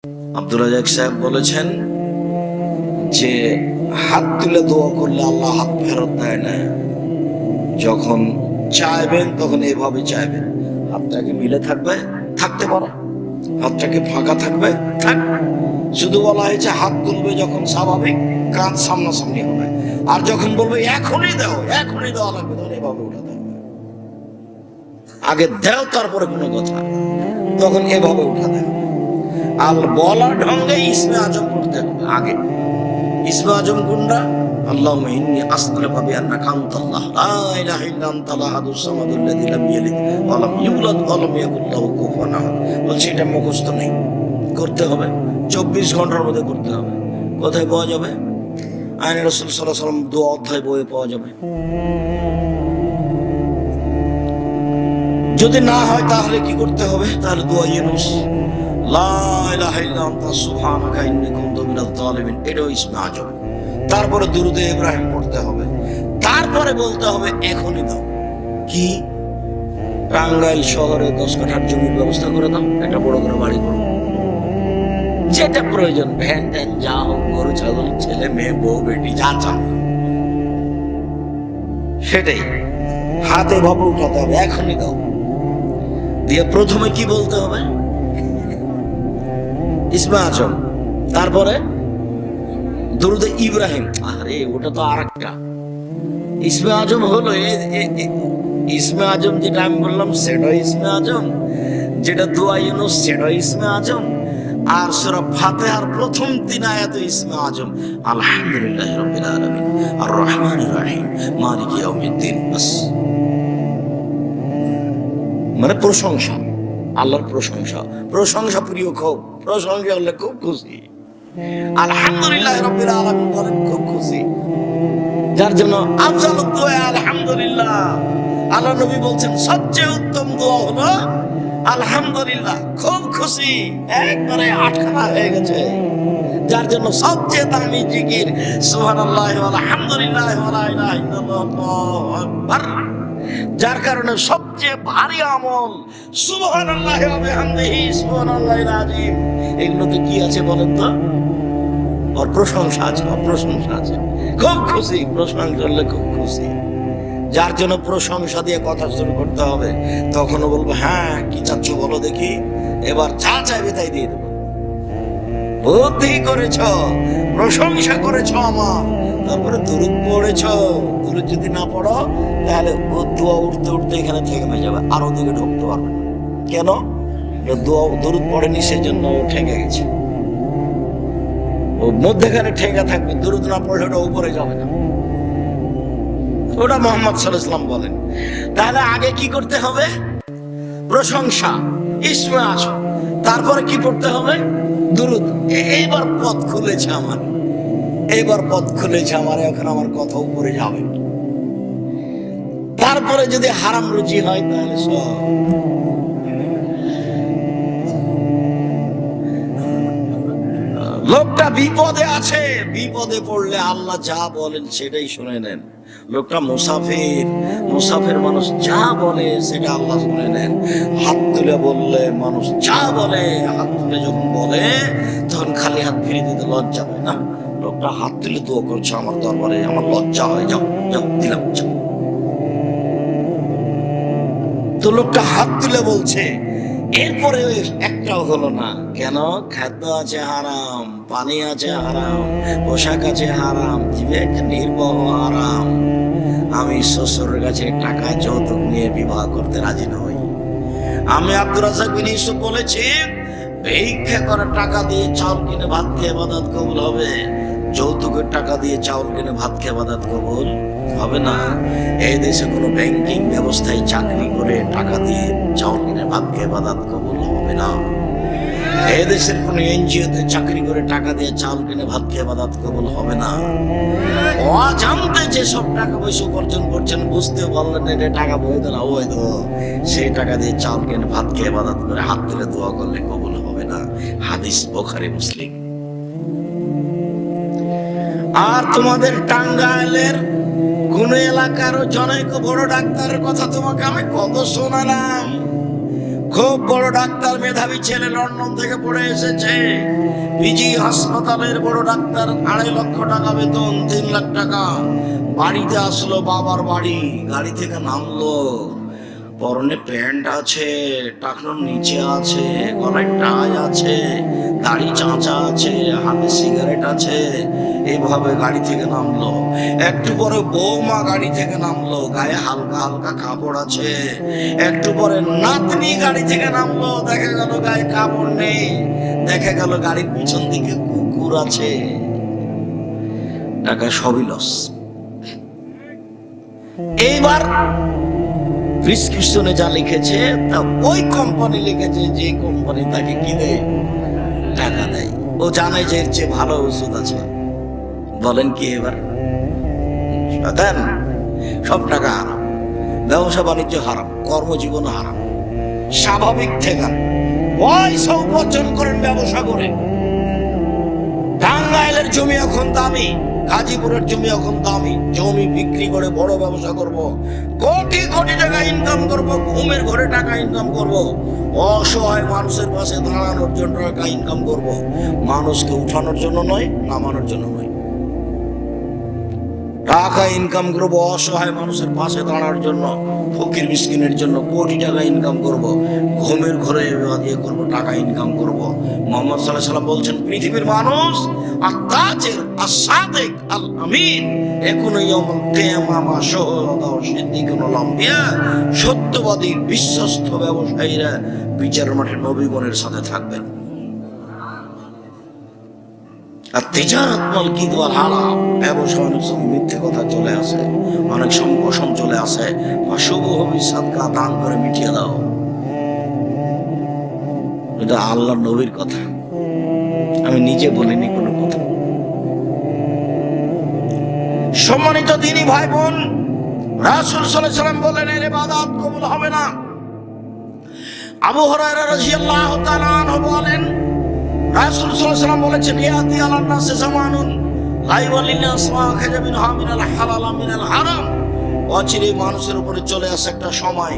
আব্দুল রাজাক সাহেব বলেছেন যে হাত তুলে দোয়া করলে আল্লাহ হাত ফেরত দেয় না। যখন চাইবেন তখন এভাবে চাইবেন, হাতটাকে মিলে থাকবে, থাকতে পারো, হাতটাকে ফাঁকা থাকবে, থাক। শুধু বলা হয়েছে হাত তুলবে যখন স্বাভাবিক কাঁধ সামনাসামনি হবে, আর যখন বলবে এখনই দাও, এখনই দেওয়া লাগবে, তখন এভাবে উঠাতে হবে। আগে দেও তারপরে কোনো কথা, তখন এভাবে উঠাতে হবে। আর বলা ঢঙ্গে ইসমে আজম করতে হবে। আগে ইসমে আজম কোনটা? আল্লাহুম্মা ইন্নী আসআলুকা বিআন্নাকা আনতাল্লাহ লা ইলাহা ইল্লা আনতাল আহাদুস সামাদুল্লাযী লাম ইয়ালিদ ওয়া লাম ইউলাদ ওয়া লাম ইয়াকুল লাহু কুফুয়ান আহাদ। বলছি এটা মুখস্থ নেই, করতে হবে 24 ঘন্টার মধ্যে করতে হবে। কোথায় পাওয়া যাবে? আইনে রাসূল সাল্লাল্লাহু আলাইহি ওয়াসাল্লাম দোয়া অধ্যায় বইয়ে পাওয়া যাবে। যদি না হয় তাহলে কি করতে হবে? তাহলে দোয়া ইউনুস, লা ইলাহা ইল্লা আনতা সুবহানাকা ইন্নী কুনতু মিনাজ জালিমিন, এটাও ইসমে আজম। তারপরে দুরুদে ইব্রাহিম পড়তে হবে, তারপরে বলতে হবে এখনই দাও। কি? টাঙ্গাইল শহরে 10 কাঠার জমির ব্যবস্থা করে দাও, একটা বড় করে বাড়ি করো, যেটা প্রয়োজন, ভ্যান ট্যান যা হোক, গরু ছাগল, ছেলে মেয়ে, বউ বেটি, যা চান সেটাই হাতে ভাবে উঠাতে হবে, এখনই দাও। দিয়ে প্রথমে কি বলতে হবে? ইসমে আজম, তারপরে দুরুদে ইব্রাহিম। আরে ওটা তো আরেকটা। ইসমে আজম হলো ইসমে আজম, যেটা আমি বললাম সেটা ইসমে আজম, যেটা দোয়া ইউনুস সেটা ইসমে আজম, আর সূরা ফাতিহার প্রথম 3 আয়াত ইসমে আজম। আলহামদুলিল্লাহি রাব্বিল আলামিন আর রহমানির রহিম মালিকি ইয়াউমিদ্দিন। বাস, মানে প্রশংসা, আল্লাহর প্রশংসা, প্রশংসা প্রিয়, খুব প্রশংসা হলে খুব খুশি। আলহামদুলিল্লাহি রাব্বিল আলামিন বলেন খুব খুশি, যার জন্য আফজালুদ দোয়া আলহামদুলিল্লাহ। আল্লাহ নবী বলছেন সবচেয়ে উত্তম দোয়া হলো আলহামদুলিল্লাহ। খুব খুশি, একবারে আটখানা হয়ে গেছে, যার জন্য সবচেয়ে দামি জিকির সুবহানাল্লাহ ওয়া আলহামদুলিল্লাহ ওয়া লা ইলাহা ইল্লাল্লাহ আল্লাহু আকবার। যার কারণে সবচেয়ে ভারী আমল সুবহানাল্লাহ ওয়া বিহামদিহি সুবহানাল্লাহিল আযীম। এগুলোতে কি আছে বলেন তো? ওর প্রশংসা আছে, ওর প্রশংসা আছে। খুব খুশি, প্রশংসা করলে খুব খুশি, যার জন্য প্রশংসা দিয়ে কথা শুরু করতে হবে। তখনও বলবো হ্যাঁ কি চাচ্ছ বলো দেখি, এবার যা চাইবে তাই দিয়ে দেবো। বুদ্ধি করেছ, প্রশংসা করেছ আমার, তারপরে দুরূদ পড়েছ। দুরূদ যদি না পড়ো তাহলে দোয়া উঠতে উঠতে এখানে থেমে যাবে, আর ওদিকে ঢুকতে পারবে। কেন? দোয়া দুরূদ পড়েনি, সেজন্য ও ঠেকে গেছে, ও মধ্যেখানে ঠেকা থাকবে। দুরূদ না পড়লে ওটা উপরে যাবে না, ওটা মুহাম্মদ সাল্লাল্লাহু আলাইহি ওয়াসাল্লাম বলেন। তাহলে আগে কি করতে হবে? প্রশংসা, ইসমে আজম, তারপরে কি পড়তে হবে? দুরূদ। এইবার পথ খুলেছে আমার, এইবার পথ খুলেছে আমার, এখন আমার কথা উপরে যাবে। তারপরে যদি হারাম রুচি হয় তাহলে সব। লোকটা বিপদে আছে, বিপদে পড়লে আল্লাহ যা বলেন সেটাই শুনে নেন। লোকটা মুসাফির, মুসাফির মানুষ যা বলে সেটা আল্লাহ শুনে নেন। হাত তুলে বললে মানুষ যা বলে, হাত তুলে যখন বলে তখন খালি হাত ফিরে দিতে লজ্জা হয় না। লোকটা হাত তুলে দোয়া করছে আমার দরবারে, আমার লজ্জা হয়, যাও যাও দিলাম, যাও। তো লোকটা হাত তুলে বলছে, এরপরে একটাও হলো না। কেন? খাদ্য আছে হারাম, পানি আছে হারাম, পোশাক আছে হারাম, বিবেক নির্বাহ হারাম। আমি শ্বশুরের কাছে টাকা যৌতুক নিয়ে বিবাহ করতে রাজি নই। আমি আব্দুর রাজ্জাক বিন ইউসুফ বলেছি, ভিক্ষা করে টাকা দিয়ে চাউল কিনে ভাত খেয়ে ইবাদত কবুল হবে, যৌতুকের টাকা দিয়ে চাউল কিনে ভাত খেয়ে ইবাদত কবুল হবে না। এই দেশে কোনো ব্যাংকিং ব্যবস্থায় চাকরি করে টাকা দিয়ে চাউল কিনে ভাত খেয়ে ইবাদত কবুল হবে না। এই দেশের কোনো এনজিওতে চাকরি করে টাকা দিয়ে চাউল কিনে ভাত খেয়ে ইবাদত কবুল হবে না। অজান্তে যেসব টাকা পয়সা উপার্জন করছেন, বুঝতে পারলেন এটা টাকা বৈধ না অবৈধ, সেই টাকা দিয়ে চাউল কিনে ভাত খেয়ে ইবাদত করে হাত তুলে দোয়া করলে কবুল হবে না। হাদিস বুখারী মুসলিম। আর তোমাদের টাঙ্গাইলের কোন এলাকার জনৈক বড় ডাক্তারের কথা তোমাকে আমি কত শোনালাম, খুব বড় ডাক্তার, মেধাবী ছেলে, লন্ডন থেকে পড়ে এসেছে, পিজি হাসপাতালের বড় ডাক্তার, 2.5 লক্ষ টাকা বেতন, 3 লাখ টাকা। বাড়িতে আসলো, বাবার বাড়ি, গাড়ি থেকে নামলো, পরনে প্যান্ট আছে, টাকনোর নিচে আছে, গলায় টাই আছে, দাড়ি চাঁচা আছে, হাতে সিগারেট আছে, এইভাবে গাড়ি থেকে নামলো। একটু পরে বৌমা গাড়ি থেকে নামলো, গায়ে হালকা হালকা কাপড় আছে। একটু পরে নাতনি গাড়ি থেকে নামলো, দেখা গেল গায়ে কাপড় নেই, দেখা গেল গাড়ির পিছন দিকে কুকুর আছে। টাকা সবই লস। এইবার প্রেসক্রিপশনে যা লিখেছে তা ওই কোম্পানি লিখেছে যে কোম্পানি তাকে কি দেয়, টাকা দেয়। ও জানে যে এর চেয়ে ভালো ওষুধ আছে। বলেন কি এবার? দেন, সব টাকা হারাম, ব্যবসা বাণিজ্য হারাম, কর্মজীবন হারাম। স্বাভাবিক থেকে পয়সা উপার্জন করেন ব্যবসা করে। টাঙ্গাইলের জমি এখন দামি, গাজীপুরের জমি এখন দামি। জমি বিক্রি করে বড় ব্যবসা করব, কোটি কোটি টাকা ইনকাম করব, ঘুমের ঘরে টাকা ইনকাম করব, অসহায় মানুষের পাশে দাঁড়ানোর জন্য টাকা ইনকাম করব। মানুষকে উঠানোর জন্য নয়, নামানোর জন্য নয়। টাকা ইনকাম করব অসহায় মানুষের পাশে দাঁড়ানোর জন্য, ফকির মিসকিনের জন্য কোটি টাকা ইনকাম করব, ঘুমের ঘরে ইয়ে করব, টাকা ইনকাম করব। মুহাম্মদ সাল্লাল্লাহু আলাইহি ওয়াসাল্লাম বলছেন, পৃথিবীর মানুষ আত-তাজির আস-সাদিক আল-আমিন ইয়াকুনু ইয়াউমাল কিয়ামাহ মা শুহাদা ওয়া সিদ্দিকুন ওয়াল আম্বিয়া, সত্যবাদী বিশ্বস্ত ব্যবসায়ীরা বিচারের মাঠে নবীগণের সাথে থাকবেন। আর তিজারাত মাল কিদ ওয়াল হারাম, ব্যবসা অনেক সময় মিথ্যে কথা চলে আসে, অনেক সময় কসম চলে আসে। শুভ হবি সাদকা, দান করে মিটিয়ে দাও। এটা আল্লাহর নবীর কথা, আমি নিজে বলিনি কোনো কথা। সম্মানিত দিনী ভাই বোন, রাসূল সাল্লাল্লাহু আলাইহি ওয়াসাল্লাম বলেন, এর ইবাদত কবুল হবে না। আবু হুরায়রা রাদিয়াল্লাহু তাআলা আনহু বলেন, রাসূল সাল্লাল্লাহু আলাইহি ওয়াসাল্লাম বলেছেন, ইয়াতি আলান নাসি জামানুন লা ইয়াওয়ালিন আসমা খাজা মিন হামিনাল হালাল মিনাল হারাম। অচিরে মানুষের উপরে চলে আসে একটা সময়,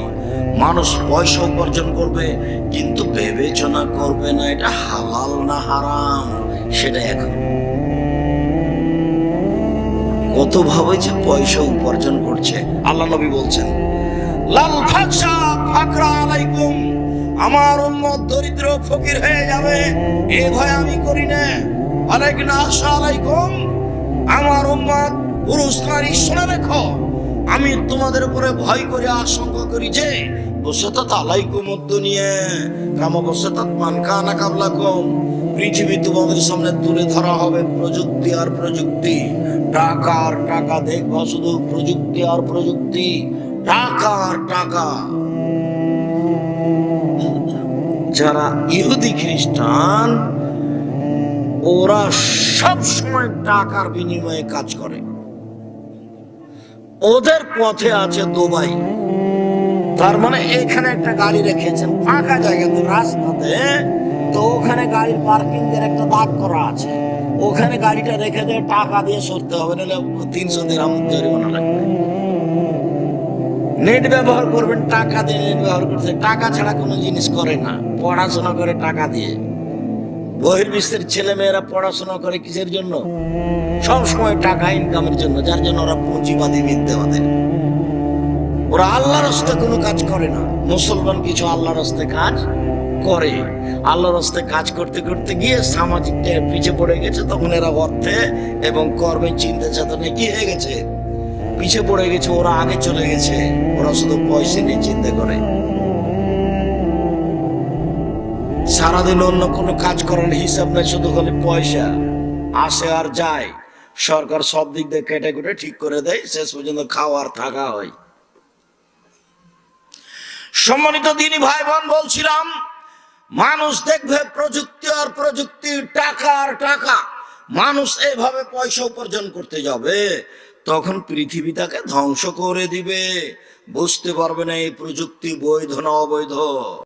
মানুষ পয়সা উপার্জন করবে কিন্তু বিবেচনা করবে না এটা হালাল না হারাম। সেটা এখন কত ভাবে যে পয়সা উপার্জন করছে। আল্লাহ নবী বলছেন, লাল ফাকশা ফাকরা আলাইকুম, আমার উম্মত দরিদ্র ফকির হয়ে যাবে এ ভয় আমি করি না। আলাইকুম আসসালাইকুম, আমার উম্মত পুরুষ নারী শুনে রেখো, আমি তোমাদের উপরে ভয় করে আশঙ্কা করি যে বসতাত আলাইকুম দুনিয়া কামা বসতাত মান কানা কাবলাকুম, পৃথিবী তোমাদের সামনে তুলে ধরা হবে প্রযুক্তি আর প্রযুক্তি, টাকা আর টাকা। দেখবা শুধু প্রযুক্তি আর প্রযুক্তি, টাকা আর টাকা। যারা ইহুদি খ্রিস্টান ওরা সব সময় টাকার বিনিময়ে কাজ করে। ওদের পথে আছে দুবাই। তার মানে এখানে একটা গাড়ি রেখেছেন ফাঁকা জায়গাতে রাস্তাতে, তো ওখানে গাড়ির পার্কিং এর একটা দাগ করা আছে, ওখানে গাড়িটা রেখে দিয়ে টাকা দিয়ে সরতে হবে, নাহলে 300 দিরহাম জরিমানা লাগবে। নেট ব্যবহার করবেন টাকা দিয়ে, নেট ব্যবহার করতে টাকা ছাড়া কোনো জিনিস করে না। পড়াশোনা করে টাকা দিয়ে, বহির্বিশ্বের ছেলে মেয়েরা পড়াশোনা করে কিসের জন্য? সব সময় টাকা ইনকামের জন্য, যার জন্য ওরা পুঁজিবাদী মিথ্যাবাদী। ওরা আল্লাহর রাস্তায় কোনো কাজ করে না। মুসলমান কিছু আল্লাহর রাস্তায় কাজ করে, আল্লাহর রাস্তায় কাজ করতে করতে গিয়ে সামাজিক পিছিয়ে পড়ে গেছে, তখন এরা অর্থে এবং কর্মে চিন্তা চেতনে কি হয়ে গেছে, পিছিয়ে পড়ে গেছে। ওরা আগে চলে গেছে, ওরা শুধু পয়সা নিয়ে চিন্তা করে। সারাদিন অন্য কোনো কাজ করার হিসাব নেই, শুধু খালি পয়সা আসে আর যায়। সরকার সব দিক দিয়ে কেটে কুটে ঠিক করে দেয়, শেষ পর্যন্ত খাওয়ার থাকা হয়। সম্মানিত দিনী ভাই বোন, বলছিলাম মানুষ দেখবে প্রযুক্তি আর প্রযুক্তি, টাকা আর টাকা। মানুষ এভাবে পয়সা উপার্জন করতে যাবে, তখন পৃথিবী তাকে ধ্বংস করে দিবে। বুঝতে পারবে না এই প্রযুক্তি বৈধ না অবৈধ।